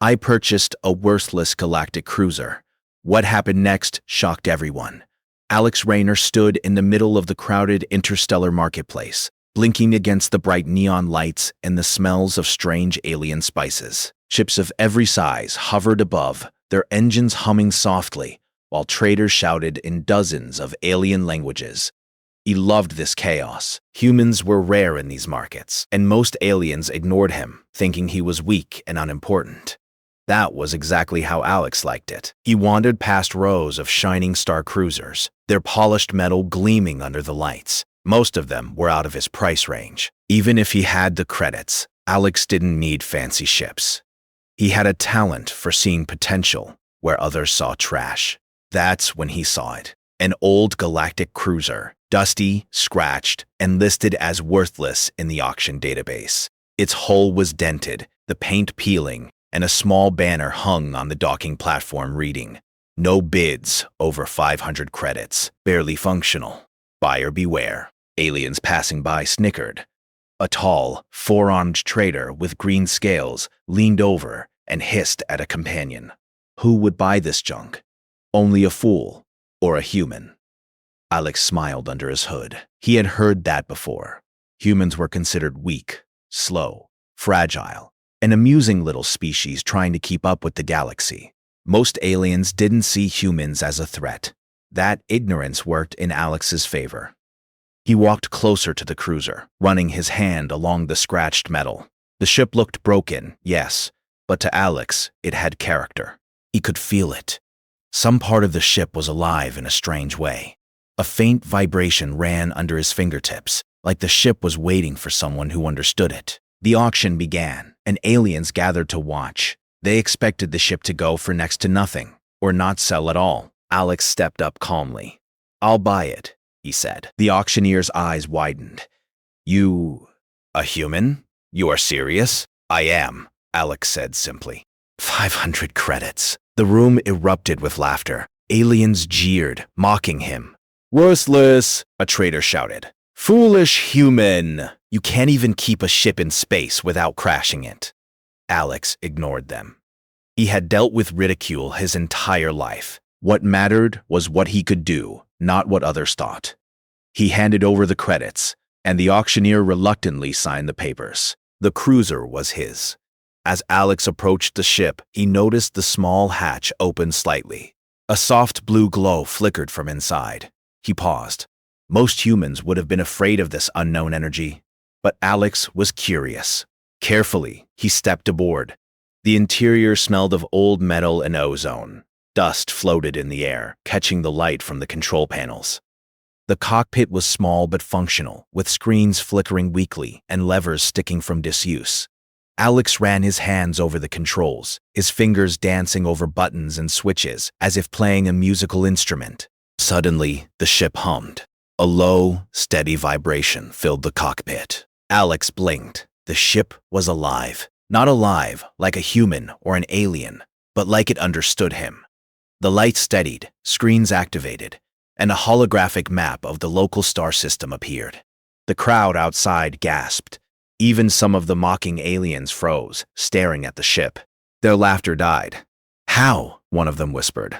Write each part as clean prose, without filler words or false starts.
I purchased a worthless galactic cruiser. What happened next shocked everyone. Alex Rayner stood in the middle of the crowded interstellar marketplace, blinking against the bright neon lights and the smells of strange alien spices. Ships of every size hovered above, their engines humming softly, while traders shouted in dozens of alien languages. He loved this chaos. Humans were rare in these markets, and most aliens ignored him, thinking he was weak and unimportant. That was exactly how Alex liked it. He wandered past rows of shining star cruisers, their polished metal gleaming under the lights. Most of them were out of his price range. Even if he had the credits, Alex didn't need fancy ships. He had a talent for seeing potential where others saw trash. That's when he saw it. An old galactic cruiser, dusty, scratched, and listed as worthless in the auction database. Its hull was dented, the paint peeling, and a small banner hung on the docking platform reading, "No bids over 500 credits, barely functional. Buyer beware." Aliens passing by snickered. A tall, four-armed trader with green scales leaned over and hissed at a companion. Who would buy this junk? Only a fool or a human. Alex smiled under his hood. He had heard that before. Humans were considered weak, slow, fragile, an amusing little species trying to keep up with the galaxy. Most aliens didn't see humans as a threat. That ignorance worked in Alex's favor. He walked closer to the cruiser, running his hand along the scratched metal. The ship looked broken, yes, but to Alex, it had character. He could feel it. Some part of the ship was alive in a strange way. A faint vibration ran under his fingertips, like the ship was waiting for someone who understood it. The auction began, and aliens gathered to watch. They expected the ship to go for next to nothing, or not sell at all. Alex stepped up calmly. "I'll buy it," he said. The auctioneer's eyes widened. "You... a human? You are serious?" "I am," Alex said simply. 500 credits. The room erupted with laughter. Aliens jeered, mocking him. "Worthless," a trader shouted. "Foolish human. You can't even keep a ship in space without crashing it." Alex ignored them. He had dealt with ridicule his entire life. What mattered was what he could do, not what others thought. He handed over the credits, and the auctioneer reluctantly signed the papers. The cruiser was his. As Alex approached the ship, he noticed the small hatch open slightly. A soft blue glow flickered from inside. He paused. Most humans would have been afraid of this unknown energy, but Alex was curious. Carefully, he stepped aboard. The interior smelled of old metal and ozone. Dust floated in the air, catching the light from the control panels. The cockpit was small but functional, with screens flickering weakly and levers sticking from disuse. Alex ran his hands over the controls, his fingers dancing over buttons and switches as if playing a musical instrument. Suddenly, the ship hummed. A low, steady vibration filled the cockpit. Alex blinked. The ship was alive. Not alive like a human or an alien, but like it understood him. The lights steadied, screens activated, and a holographic map of the local star system appeared. The crowd outside gasped. Even some of the mocking aliens froze, staring at the ship. Their laughter died. "How?" one of them whispered.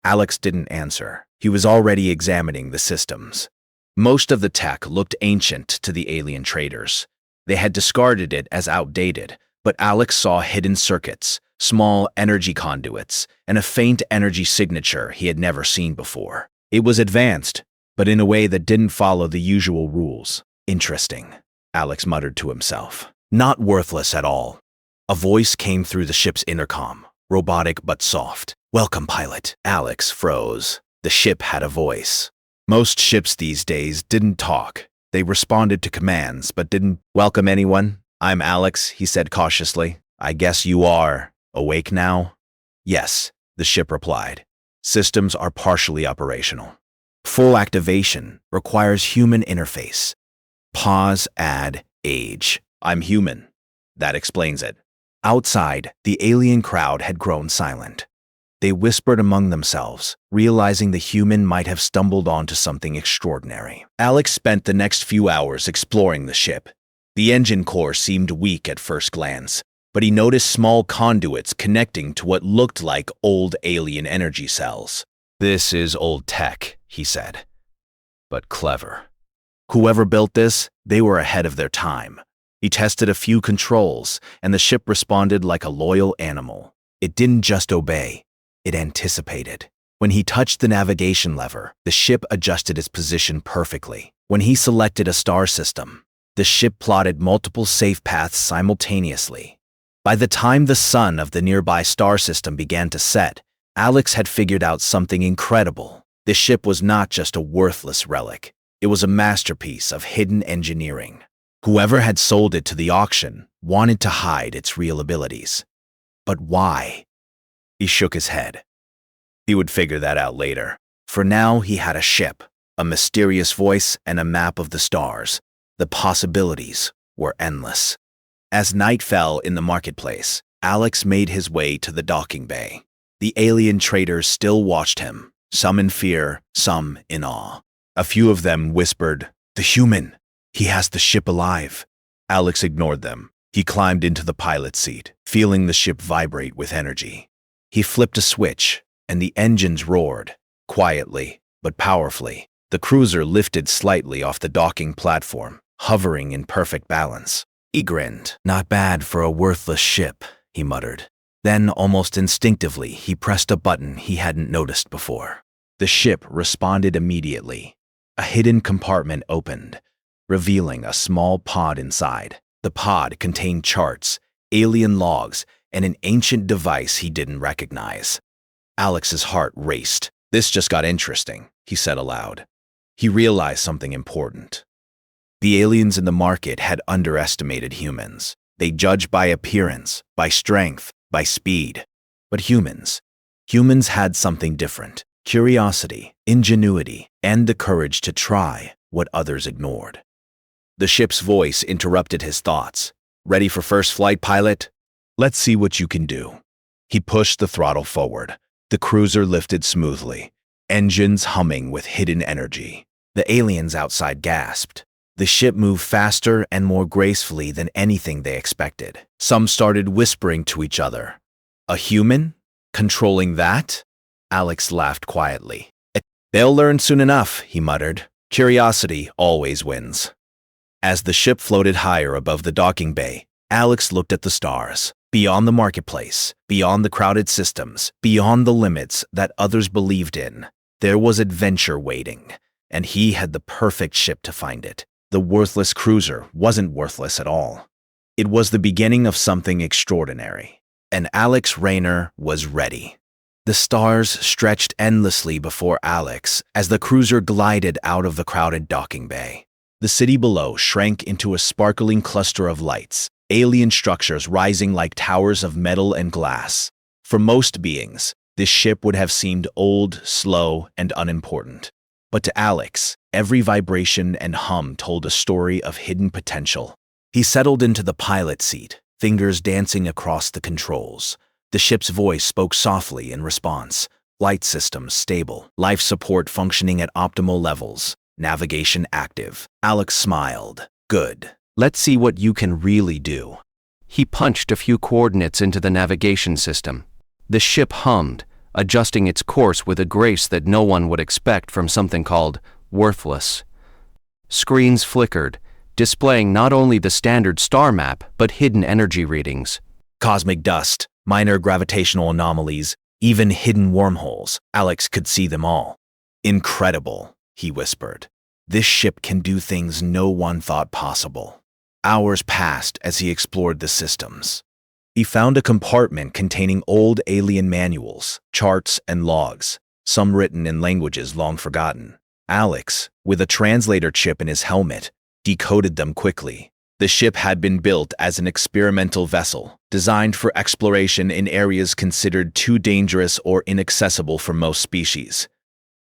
Alex didn't answer. He was already examining the systems. Most of the tech looked ancient to the alien traders. They had discarded it as outdated, but Alex saw hidden circuits, small energy conduits, and a faint energy signature he had never seen before. It was advanced, but in a way that didn't follow the usual rules. "Interesting," Alex muttered to himself. "Not worthless at all." A voice came through the ship's intercom, robotic but soft. "Welcome, pilot." Alex froze. The ship had a voice. Most ships these days didn't talk. They responded to commands, but didn't welcome anyone. "I'm Alex," he said cautiously. "I guess you are awake now?" "Yes," the ship replied. "Systems are partially operational. Full activation requires human interface." Pause, add, age. "I'm human." That explains it. Outside, the alien crowd had grown silent. They whispered among themselves, realizing the human might have stumbled onto something extraordinary. Alex spent the next few hours exploring the ship. The engine core seemed weak at first glance. but he noticed small conduits connecting to what looked like old alien energy cells. "This is old tech," he said, "but clever." Whoever built this, they were ahead of their time. He tested a few controls, and the ship responded like a loyal animal. It didn't just obey, it anticipated. When he touched the navigation lever, the ship adjusted its position perfectly. When he selected a star system, the ship plotted multiple safe paths simultaneously. By the time the sun of the nearby star system began to set, Alex had figured out something incredible. The ship was not just a worthless relic. It was a masterpiece of hidden engineering. Whoever had sold it to the auction wanted to hide its real abilities. But why? He shook his head. He would figure that out later. For now, he had a ship, a mysterious voice, and a map of the stars. The possibilities were endless. As night fell in the marketplace, Alex made his way to the docking bay. The alien traders still watched him, some in fear, some in awe. A few of them whispered, "The human! He has the ship alive." Alex ignored them. He climbed into the pilot's seat, feeling the ship vibrate with energy. He flipped a switch, and the engines roared, quietly but powerfully. The cruiser lifted slightly off the docking platform, hovering in perfect balance. He grinned. "Not bad for a worthless ship," he muttered. Then, almost instinctively, he pressed a button he hadn't noticed before. The ship responded immediately. A hidden compartment opened, revealing a small pod inside. The pod contained charts, alien logs, and an ancient device he didn't recognize. Alex's heart raced. "This just got interesting," he said aloud. He realized something important. The aliens in the market had underestimated humans. They judged by appearance, by strength, by speed. But humans had something different: curiosity, ingenuity, and the courage to try what others ignored. The ship's voice interrupted his thoughts. "Ready for first flight, pilot? Let's see what you can do." He pushed the throttle forward. The cruiser lifted smoothly, engines humming with hidden energy. The aliens outside gasped. The ship moved faster and more gracefully than anything they expected. Some started whispering to each other. "A human? Controlling that?" Alex laughed quietly. "They'll learn soon enough," he muttered. "Curiosity always wins." As the ship floated higher above the docking bay, Alex looked at the stars. Beyond the marketplace, beyond the crowded systems, beyond the limits that others believed in, there was adventure waiting, and he had the perfect ship to find it. The worthless cruiser wasn't worthless at all. It was the beginning of something extraordinary, and Alex Rayner was ready. The stars stretched endlessly before Alex as the cruiser glided out of the crowded docking bay. The city below shrank into a sparkling cluster of lights, alien structures rising like towers of metal and glass. For most beings, this ship would have seemed old, slow, and unimportant. But to Alex, every vibration and hum told a story of hidden potential. He settled into the pilot seat, fingers dancing across the controls. The ship's voice spoke softly in response. Flight systems stable, life support functioning at optimal levels, navigation active. Alex smiled. "Good. Let's see what you can really do." He punched a few coordinates into the navigation system. The ship hummed, adjusting its course with a grace that no one would expect from something called worthless. Screens flickered, displaying not only the standard star map, but hidden energy readings. Cosmic dust, minor gravitational anomalies, even hidden wormholes. Alex could see them all. "Incredible," he whispered. "This ship can do things no one thought possible." Hours passed as he explored the systems. He found a compartment containing old alien manuals, charts, and logs, some written in languages long forgotten. Alex, with a translator chip in his helmet, decoded them quickly. The ship had been built as an experimental vessel, designed for exploration in areas considered too dangerous or inaccessible for most species.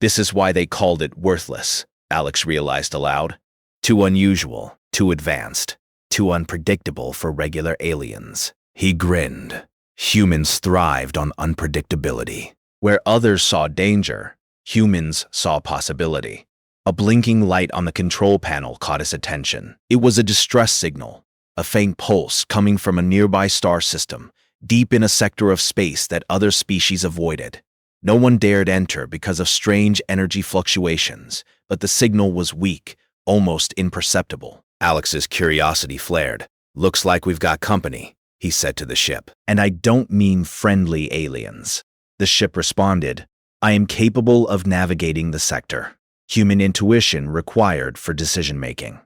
This is why they called it worthless, Alex realized aloud. Too unusual, too advanced, too unpredictable for regular aliens. He grinned. Humans thrived on unpredictability. Where others saw danger, humans saw possibility. A blinking light on the control panel caught his attention. It was a distress signal. a faint pulse coming from a nearby star system, deep in a sector of space that other species avoided. No one dared enter because of strange energy fluctuations, but the signal was weak, almost imperceptible. Alex's curiosity flared. "Looks like we've got company," he said to the ship. "And I don't mean friendly aliens." The ship responded, "I am capable of navigating the sector. Human intuition required for decision-making."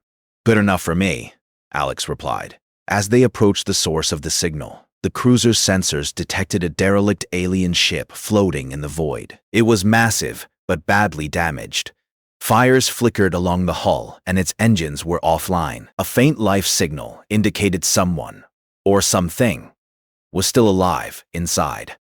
"Good enough for me," Alex replied. As they approached the source of the signal, the cruiser's sensors detected a derelict alien ship floating in the void. It was massive, but badly damaged. Fires flickered along the hull, and its engines were offline. A faint life signal indicated someone, or something, was still alive inside.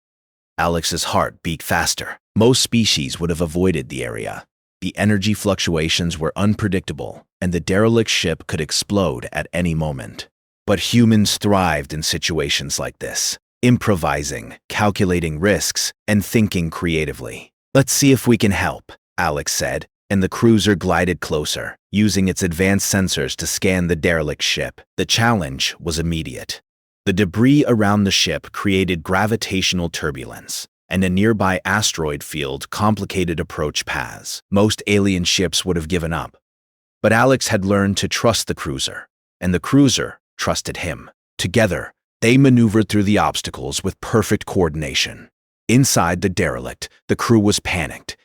Alex's heart beat faster. Most species would have avoided the area. The energy fluctuations were unpredictable, and the derelict ship could explode at any moment. But humans thrived in situations like this, improvising, calculating risks, and thinking creatively. "Let's see if we can help," Alex said, and the cruiser glided closer, using its advanced sensors to scan the derelict ship. The challenge was immediate. The debris around the ship created gravitational turbulence, and a nearby asteroid field complicated approach paths. Most alien ships would have given up. But Alex had learned to trust the cruiser, and the cruiser trusted him. Together, they maneuvered through the obstacles with perfect coordination. Inside the derelict, the crew was panicked.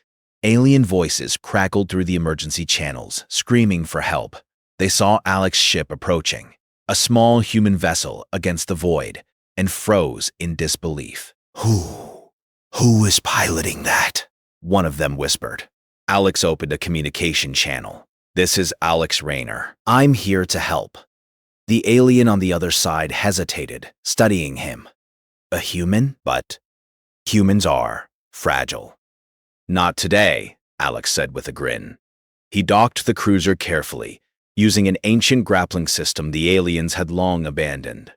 Alien voices crackled through the emergency channels, screaming for help. They saw Alex's ship approaching, a small human vessel against the void, and froze in disbelief. Who is piloting that?" one of them whispered. Alex opened a communication channel. "This is Alex Rayner. I'm here to help." The alien on the other side hesitated, studying him. "A human? But humans are fragile." "Not today," Alex said with a grin. He docked the cruiser carefully, using an ancient grappling system the aliens had long abandoned.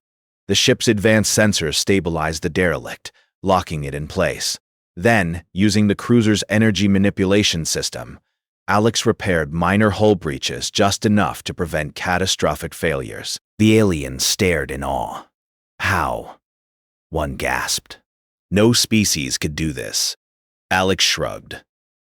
The ship's advanced sensors stabilized the derelict, locking it in place. Then, using the cruiser's energy manipulation system, Alex repaired minor hull breaches just enough to prevent catastrophic failures. The aliens stared in awe. "How?" one gasped. "No species could do this." Alex shrugged.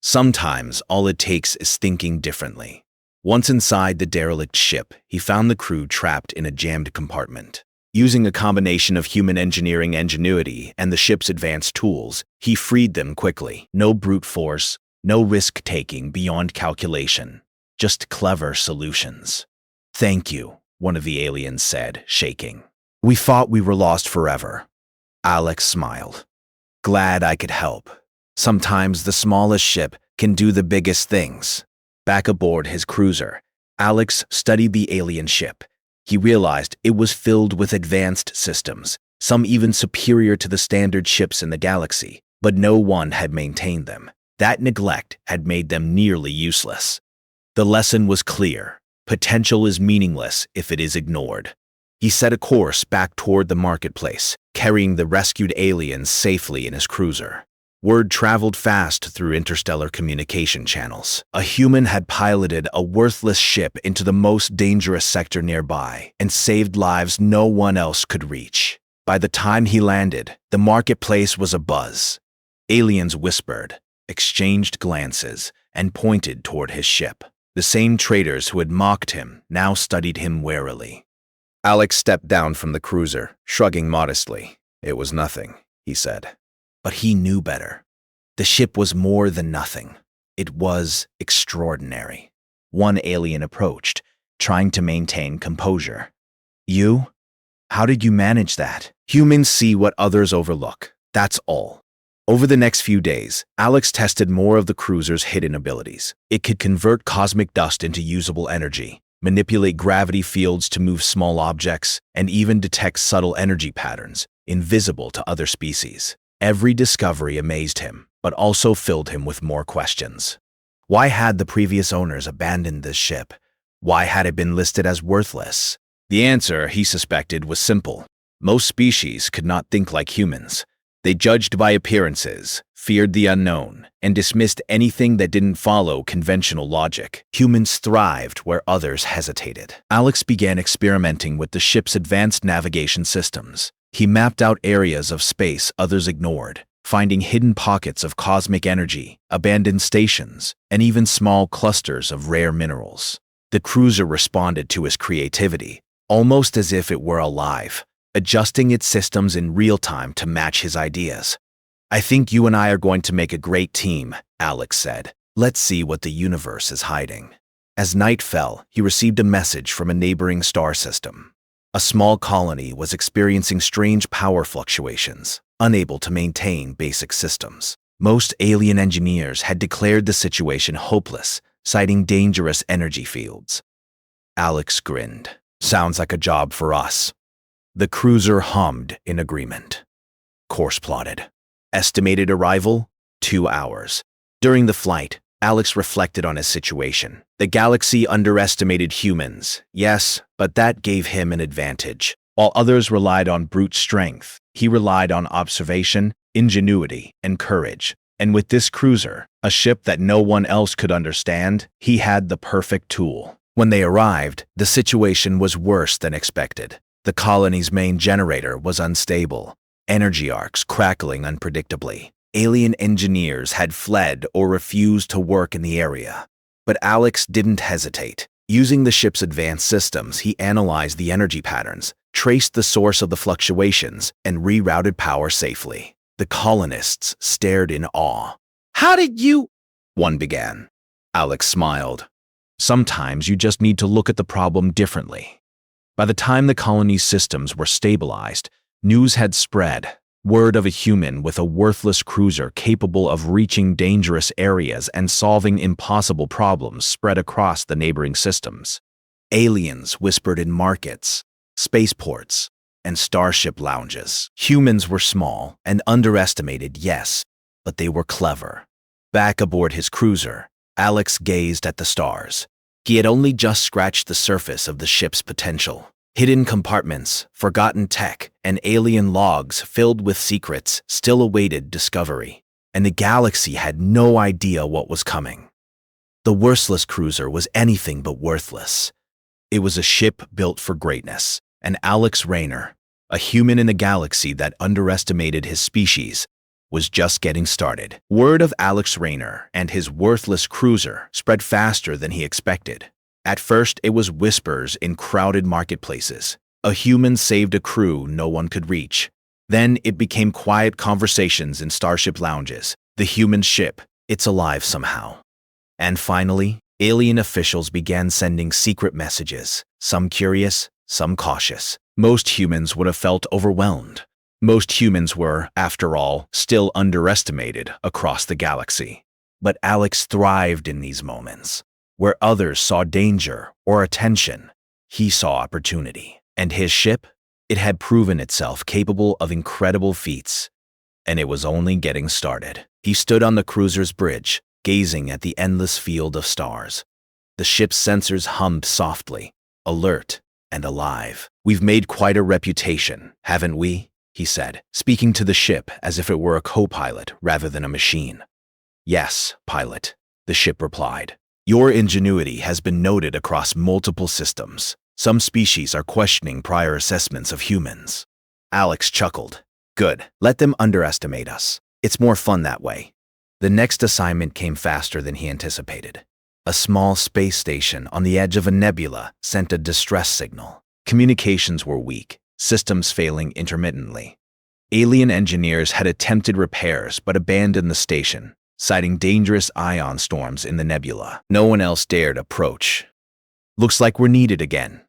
"Sometimes all it takes is thinking differently." Once inside the derelict ship, he found the crew trapped in a jammed compartment. Using a combination of human engineering ingenuity and the ship's advanced tools, he freed them quickly. No brute force, no risk-taking beyond calculation, just clever solutions. "Thank you," one of the aliens said, shaking. "We thought we were lost forever." Alex smiled. "Glad I could help. Sometimes the smallest ship can do the biggest things." Back aboard his cruiser, Alex studied the alien ship. He realized it was filled with advanced systems, some even superior to the standard ships in the galaxy, but no one had maintained them. That neglect had made them nearly useless. The lesson was clear. Potential is meaningless if it is ignored. He set a course back toward the marketplace, carrying the rescued aliens safely in his cruiser. Word traveled fast through interstellar communication channels. A human had piloted a worthless ship into the most dangerous sector nearby and saved lives no one else could reach. By the time he landed, the marketplace was abuzz. Aliens whispered, exchanged glances, and pointed toward his ship. The same traders who had mocked him now studied him warily. Alex stepped down from the cruiser, shrugging modestly. "It was nothing," he said. But he knew better. The ship was more than nothing. It was extraordinary. One alien approached, trying to maintain composure. "You? How did you manage that?" "Humans see what others overlook. That's all." Over the next few days, Alex tested more of the cruiser's hidden abilities. It could convert cosmic dust into usable energy, manipulate gravity fields to move small objects, and even detect subtle energy patterns, invisible to other species. Every discovery amazed him, but also filled him with more questions. Why had the previous owners abandoned this ship? Why had it been listed as worthless? The answer, he suspected, was simple. Most species could not think like humans. They judged by appearances, feared the unknown, and dismissed anything that didn't follow conventional logic. Humans thrived where others hesitated. Alex began experimenting with the ship's advanced navigation systems. He mapped out areas of space others ignored, finding hidden pockets of cosmic energy, abandoned stations, and even small clusters of rare minerals. The cruiser responded to his creativity, almost as if it were alive, adjusting its systems in real time to match his ideas. "I think you and I are going to make a great team," Alex said. "Let's see what the universe is hiding." As night fell, he received a message from a neighboring star system. A small colony was experiencing strange power fluctuations, unable to maintain basic systems. Most alien engineers had declared the situation hopeless, citing dangerous energy fields. Alex grinned. "Sounds like a job for us." The cruiser hummed in agreement. Course plotted. Estimated arrival, 2 hours. During the flight, Alex reflected on his situation. The galaxy underestimated humans, yes, but that gave him an advantage. While others relied on brute strength, he relied on observation, ingenuity, and courage. And with this cruiser, a ship that no one else could understand, he had the perfect tool. When they arrived, the situation was worse than expected. The colony's main generator was unstable, energy arcs crackling unpredictably. Alien engineers had fled or refused to work in the area. But Alex didn't hesitate. Using the ship's advanced systems, he analyzed the energy patterns, traced the source of the fluctuations, and rerouted power safely. The colonists stared in awe. "How did you—" one began. Alex smiled. "Sometimes you just need to look at the problem differently." By the time the colony's systems were stabilized, news had spread. Word of a human with a worthless cruiser capable of reaching dangerous areas and solving impossible problems spread across the neighboring systems. Aliens whispered in markets, spaceports, and starship lounges. Humans were small and underestimated, yes, but they were clever. Back aboard his cruiser, Alex gazed at the stars. He had only just scratched the surface of the ship's potential. Hidden compartments, forgotten tech, and alien logs filled with secrets still awaited discovery. And the galaxy had no idea what was coming. The worthless cruiser was anything but worthless. It was a ship built for greatness, and Alex Rayner, a human in a galaxy that underestimated his species, was just getting started. Word of Alex Rayner and his worthless cruiser spread faster than he expected. At first, it was whispers in crowded marketplaces. A human saved a crew no one could reach. Then it became quiet conversations in starship lounges. The human ship, it's alive somehow. And finally, alien officials began sending secret messages, some curious, some cautious. Most humans would have felt overwhelmed. Most humans were, after all, still underestimated across the galaxy. But Alex thrived in these moments. Where others saw danger or attention, he saw opportunity. And his ship? It had proven itself capable of incredible feats. And it was only getting started. He stood on the cruiser's bridge, gazing at the endless field of stars. The ship's sensors hummed softly, alert and alive. "We've made quite a reputation, haven't we?" he said, speaking to the ship as if it were a co-pilot rather than a machine. "Yes, pilot," the ship replied. "Your ingenuity has been noted across multiple systems. Some species are questioning prior assessments of humans." Alex chuckled. "Good. Let them underestimate us. It's more fun that way." The next assignment came faster than he anticipated. A small space station on the edge of a nebula sent a distress signal. Communications were weak, systems failing intermittently. Alien engineers had attempted repairs but abandoned the station, citing dangerous ion storms in the nebula. No one else dared approach. "Looks like we're needed again."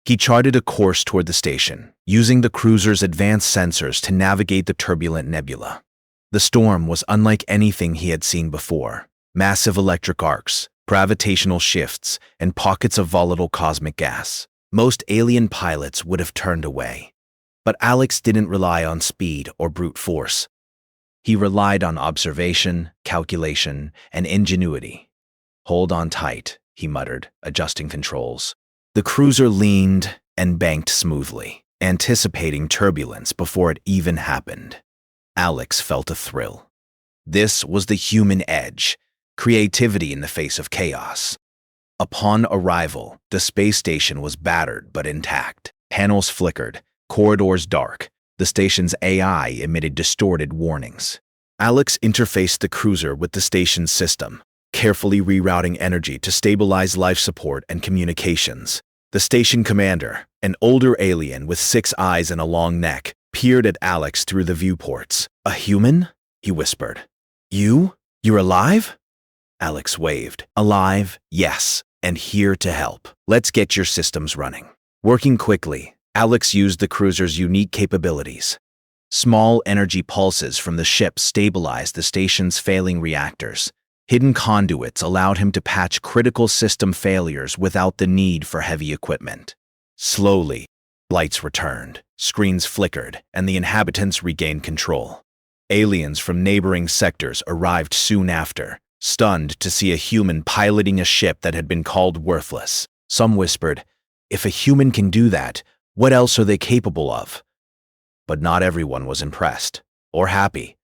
He charted a course toward the station, using the cruiser's advanced sensors to navigate the turbulent nebula. The storm was unlike anything he had seen before. Massive electric arcs, gravitational shifts, and pockets of volatile cosmic gas. Most alien pilots would have turned away. But Alex didn't rely on speed or brute force. He relied on observation, calculation, and ingenuity. "Hold on tight," he muttered, adjusting controls. The cruiser leaned and banked smoothly, anticipating turbulence before it even happened. Alex felt a thrill. This was the human edge, creativity in the face of chaos. Upon arrival, the space station was battered but intact. Panels flickered, corridors dark. The station's AI emitted distorted warnings. Alex interfaced the cruiser with the station's system, carefully rerouting energy to stabilize life support and communications. The station commander, an older alien with 6 eyes and a long neck, peered at Alex through the viewports. "A human?" he whispered. You're alive?" Alex waved. "Alive, yes, and here to help. Let's get your systems running." Working quickly, Alex used the cruiser's unique capabilities. Small energy pulses from the ship stabilized the station's failing reactors. Hidden conduits allowed him to patch critical system failures without the need for heavy equipment. Slowly, lights returned, screens flickered, and the inhabitants regained control. Aliens from neighboring sectors arrived soon after, stunned to see a human piloting a ship that had been called worthless. Some whispered, "If a human can do that, what else are they capable of?" But not everyone was impressed or happy.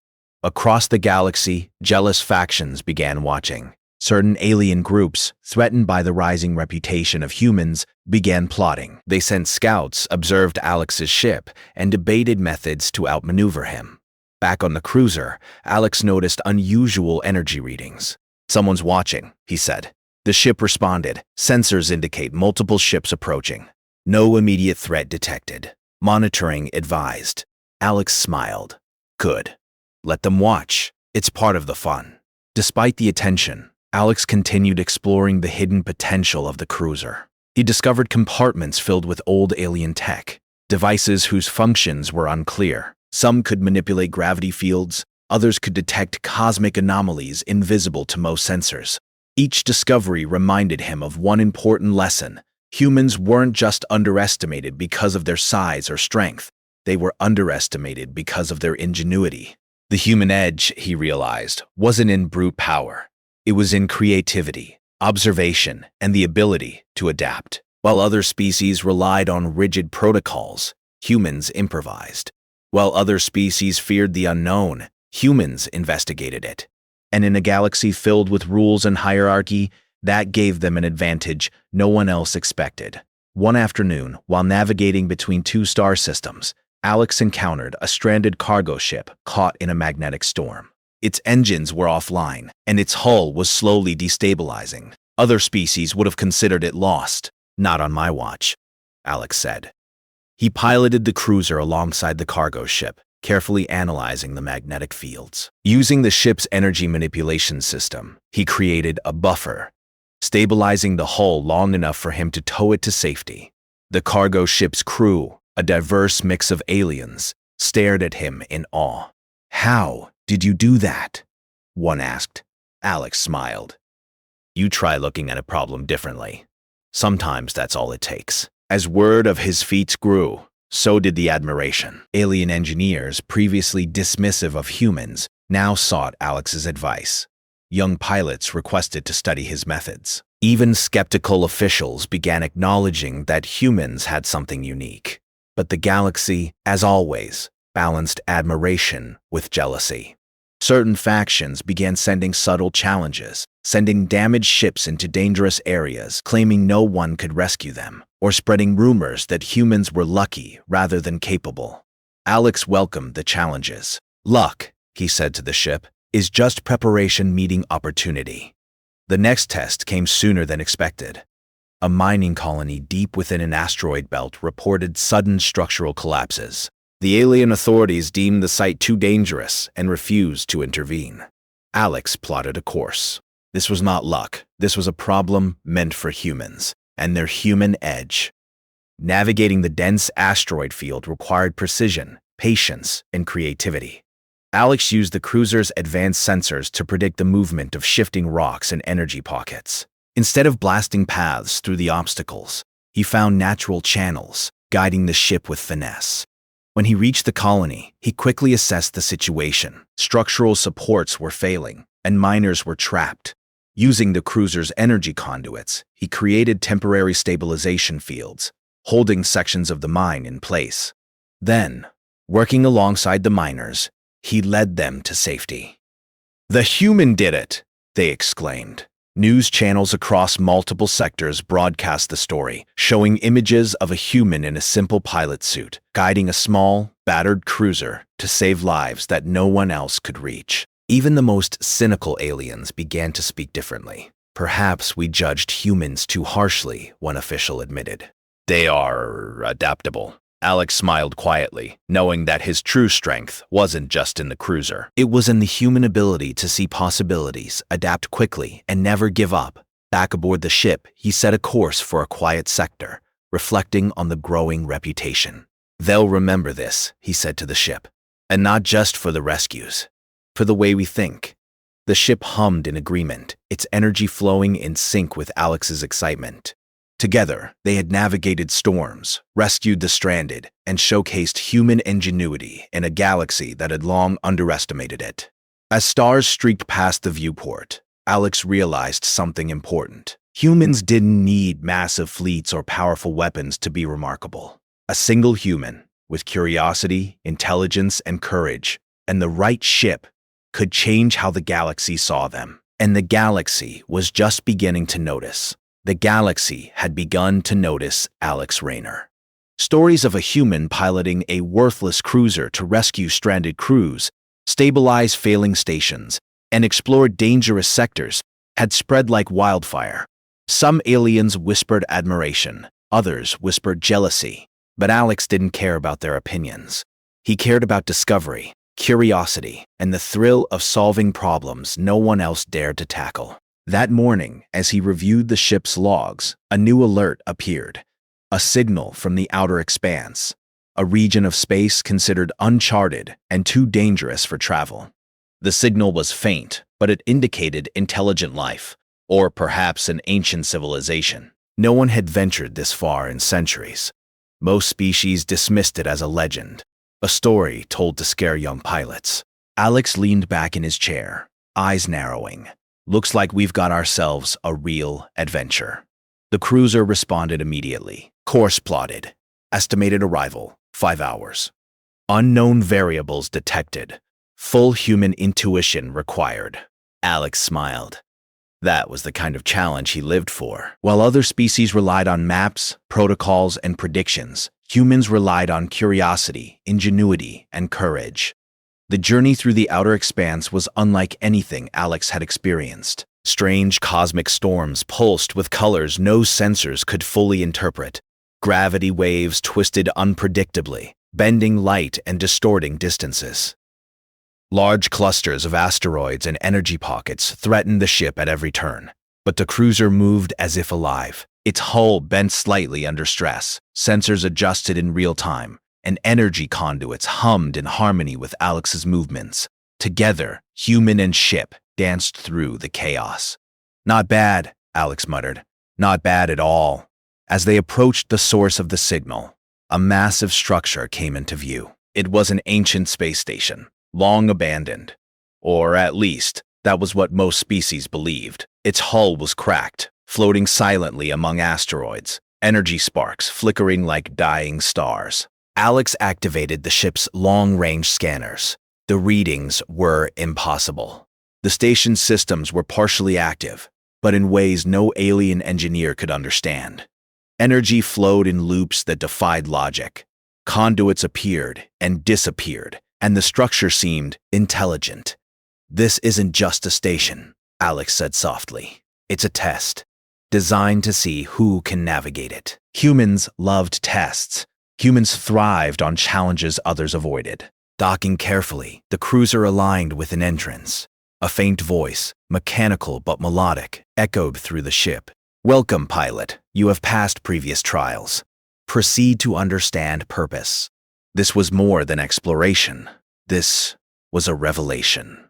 Across the galaxy, jealous factions began watching. Certain alien groups, threatened by the rising reputation of humans, began plotting. They sent scouts, observed Alex's ship, and debated methods to outmaneuver him. Back on the cruiser, Alex noticed unusual energy readings. "Someone's watching," he said. The ship responded. "Sensors indicate multiple ships approaching. No immediate threat detected. Monitoring advised." Alex smiled. "Good. Let them watch. It's part of the fun." Despite the attention, Alex continued exploring the hidden potential of the cruiser. He discovered compartments filled with old alien tech, devices whose functions were unclear. Some could manipulate gravity fields, others could detect cosmic anomalies invisible to most sensors. Each discovery reminded him of one important lesson. Humans weren't just underestimated because of their size or strength. They were underestimated because of their ingenuity. The human edge, he realized, wasn't in brute power. It was in creativity, observation, and the ability to adapt. While other species relied on rigid protocols, humans improvised. While other species feared the unknown, humans investigated it. And in a galaxy filled with rules and hierarchy, that gave them an advantage no one else expected. One afternoon, while navigating between 2 star systems, Alex encountered a stranded cargo ship caught in a magnetic storm. Its engines were offline, and its hull was slowly destabilizing. Other species would have considered it lost. "Not on my watch," Alex said. He piloted the cruiser alongside the cargo ship, carefully analyzing the magnetic fields. Using the ship's energy manipulation system, he created a buffer, stabilizing the hull long enough for him to tow it to safety. The cargo ship's crew, a diverse mix of aliens, stared at him in awe. "How did you do that?" one asked. Alex smiled. "You try looking at a problem differently. Sometimes that's all it takes." As word of his feats grew, so did the admiration. Alien engineers, previously dismissive of humans, now sought Alex's advice. Young pilots requested to study his methods. Even skeptical officials began acknowledging that humans had something unique. But the galaxy, as always, balanced admiration with jealousy. Certain factions began sending subtle challenges, sending damaged ships into dangerous areas, claiming no one could rescue them, or spreading rumors that humans were lucky rather than capable. Alex welcomed the challenges. "Luck," he said to the ship, "is just preparation meeting opportunity." The next test came sooner than expected. A mining colony deep within an asteroid belt reported sudden structural collapses. The alien authorities deemed the site too dangerous and refused to intervene. Alex plotted a course. This was not luck. This was a problem meant for humans and their human edge. Navigating the dense asteroid field required precision, patience, and creativity. Alex used the cruiser's advanced sensors to predict the movement of shifting rocks and energy pockets. Instead of blasting paths through the obstacles, he found natural channels, guiding the ship with finesse. When he reached the colony, he quickly assessed the situation. Structural supports were failing, and miners were trapped. Using the cruiser's energy conduits, he created temporary stabilization fields, holding sections of the mine in place. Then, working alongside the miners, he led them to safety. "The human did it!" they exclaimed. News channels across multiple sectors broadcast the story, showing images of a human in a simple pilot suit, guiding a small, battered cruiser to save lives that no one else could reach. Even the most cynical aliens began to speak differently. "Perhaps we judged humans too harshly," one official admitted. "They are adaptable." Alex smiled quietly, knowing that his true strength wasn't just in the cruiser. It was in the human ability to see possibilities, adapt quickly, and never give up. Back aboard the ship, he set a course for a quiet sector, reflecting on the growing reputation. "They'll remember this," he said to the ship, "and not just for the rescues, for the way we think." The ship hummed in agreement, its energy flowing in sync with Alex's excitement. Together, they had navigated storms, rescued the stranded, and showcased human ingenuity in a galaxy that had long underestimated it. As stars streaked past the viewport, Alex realized something important. Humans didn't need massive fleets or powerful weapons to be remarkable. A single human, with curiosity, intelligence, and courage, and the right ship, could change how the galaxy saw them. And the galaxy was just beginning to notice. The galaxy had begun to notice Alex Raynor. Stories of a human piloting a worthless cruiser to rescue stranded crews, stabilize failing stations, and explore dangerous sectors had spread like wildfire. Some aliens whispered admiration, others whispered jealousy, but Alex didn't care about their opinions. He cared about discovery, curiosity, and the thrill of solving problems no one else dared to tackle. That morning, as he reviewed the ship's logs, a new alert appeared. A signal from the outer expanse, a region of space considered uncharted and too dangerous for travel. The signal was faint, but it indicated intelligent life, or perhaps an ancient civilization. No one had ventured this far in centuries. Most species dismissed it as a legend, a story told to scare young pilots. Alex leaned back in his chair, eyes narrowing. "Looks like we've got ourselves a real adventure." The cruiser responded immediately. Course plotted. Estimated arrival, 5 hours. Unknown variables detected. Full human intuition required. Alex smiled. That was the kind of challenge he lived for. While other species relied on maps, protocols, and predictions, humans relied on curiosity, ingenuity, and courage. The journey through the outer expanse was unlike anything Alex had experienced. Strange cosmic storms pulsed with colors no sensors could fully interpret. Gravity waves twisted unpredictably, bending light and distorting distances. Large clusters of asteroids and energy pockets threatened the ship at every turn, but the cruiser moved as if alive. Its hull bent slightly under stress, sensors adjusted in real time, and energy conduits hummed in harmony with Alex's movements. Together, human and ship danced through the chaos. "Not bad," Alex muttered. "Not bad at all." As they approached the source of the signal, a massive structure came into view. It was an ancient space station, long abandoned. Or at least, that was what most species believed. Its hull was cracked, floating silently among asteroids, energy sparks flickering like dying stars. Alex activated the ship's long-range scanners. The readings were impossible. The station's systems were partially active, but in ways no alien engineer could understand. Energy flowed in loops that defied logic. Conduits appeared and disappeared, and the structure seemed intelligent. "This isn't just a station," Alex said softly. "It's a test, designed to see who can navigate it." Humans loved tests. Humans thrived on challenges others avoided. Docking carefully, the cruiser aligned with an entrance. A faint voice, mechanical but melodic, echoed through the ship. "Welcome, pilot. You have passed previous trials. Proceed to understand purpose." This was more than exploration. This was a revelation.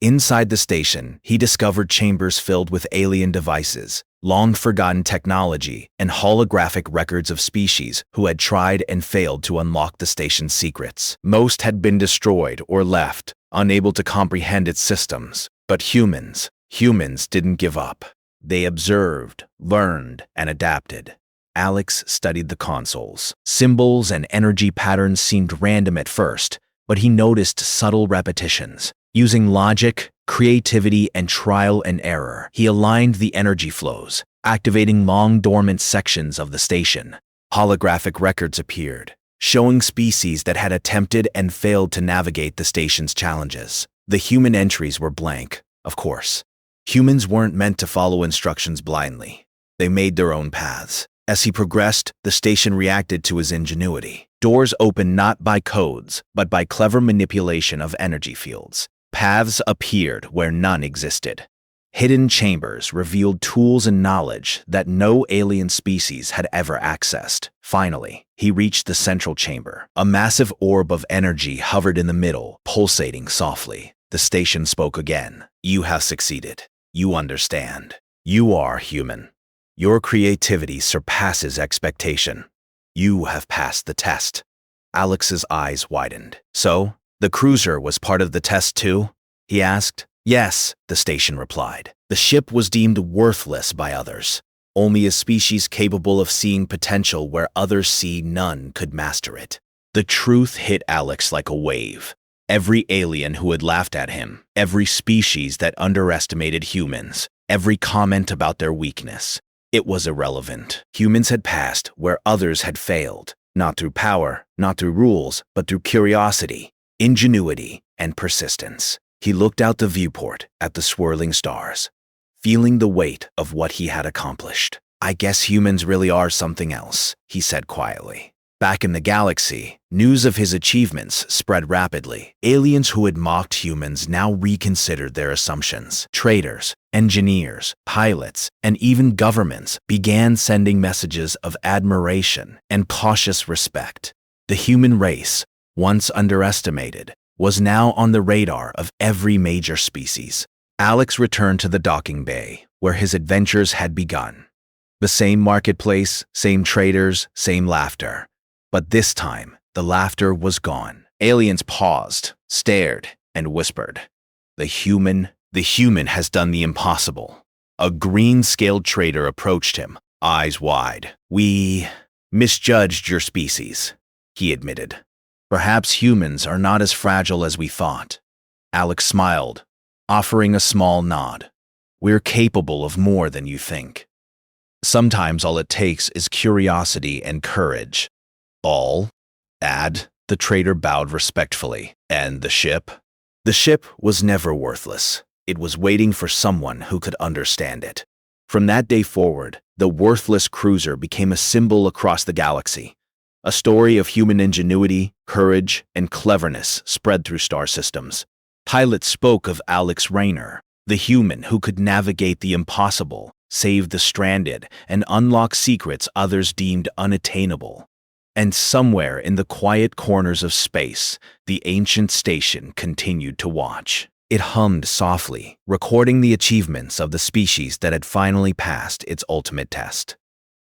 Inside the station, he discovered chambers filled with alien devices, long-forgotten technology, and holographic records of species who had tried and failed to unlock the station's secrets. Most had been destroyed or left, unable to comprehend its systems. But humans didn't give up. They observed, learned, and adapted. Alex studied the consoles. Symbols and energy patterns seemed random at first, but he noticed subtle repetitions. Using logic, creativity, and trial and error. He aligned the energy flows, activating long-dormant sections of the station. Holographic records appeared, showing species that had attempted and failed to navigate the station's challenges. The human entries were blank, of course. Humans weren't meant to follow instructions blindly. They made their own paths. As he progressed, the station reacted to his ingenuity. Doors opened not by codes, but by clever manipulation of energy fields. Paths appeared where none existed. Hidden chambers revealed tools and knowledge that no alien species had ever accessed. Finally, he reached the central chamber. A massive orb of energy hovered in the middle, pulsating softly. The station spoke again. You have succeeded. You understand. You are human. Your creativity surpasses expectation. You have passed the test. Alex's eyes widened. So, the cruiser was part of the test too? He asked. Yes, the station replied. The ship was deemed worthless by others. Only a species capable of seeing potential where others see none could master it. The truth hit Alex like a wave. Every alien who had laughed at him, every species that underestimated humans, every comment about their weakness, it was irrelevant. Humans had passed where others had failed, not through power, not through rules, but through curiosity, ingenuity, and persistence. He looked out the viewport at the swirling stars, feeling the weight of what he had accomplished. I guess humans really are something else, he said quietly. Back in the galaxy, news of his achievements spread rapidly. Aliens who had mocked humans now reconsidered their assumptions. Traders, engineers, pilots, and even governments began sending messages of admiration and cautious respect. The human race, once underestimated, was now on the radar of every major species. Alex returned to the docking bay, where his adventures had begun. The same marketplace, same traders, same laughter. But this time, the laughter was gone. Aliens paused, stared, and whispered. The human has done the impossible. A green-scaled trader approached him, eyes wide. We misjudged your species, he admitted. Perhaps humans are not as fragile as we thought. Alex smiled, offering a small nod. We're capable of more than you think. Sometimes all it takes is curiosity and courage. All? The trader bowed respectfully. And the ship? The ship was never worthless. It was waiting for someone who could understand it. From that day forward, the worthless cruiser became a symbol across the galaxy. A story of human ingenuity, courage, and cleverness spread through star systems. Pilots spoke of Alex Rayner, the human who could navigate the impossible, save the stranded, and unlock secrets others deemed unattainable. And somewhere in the quiet corners of space, the ancient station continued to watch. It hummed softly, recording the achievements of the species that had finally passed its ultimate test.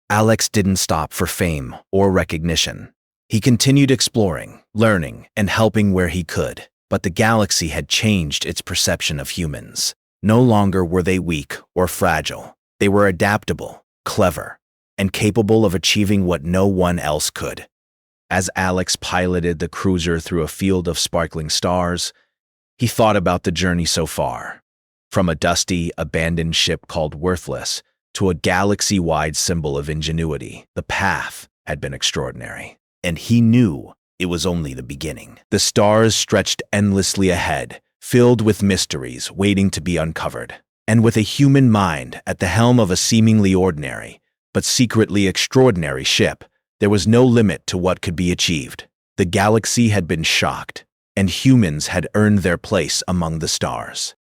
Alex didn't stop for fame or recognition. He continued exploring, learning, and helping where he could. But the galaxy had changed its perception of humans. No longer were they weak or fragile. They were adaptable, clever, and capable of achieving what no one else could. As Alex piloted the cruiser through a field of sparkling stars, he thought about the journey so far. From a dusty, abandoned ship called Worthless to a galaxy-wide symbol of ingenuity, the path had been extraordinary. And he knew it was only the beginning. The stars stretched endlessly ahead, filled with mysteries waiting to be uncovered. And with a human mind at the helm of a seemingly ordinary, but secretly extraordinary ship, there was no limit to what could be achieved. The galaxy had been shocked, and humans had earned their place among the stars.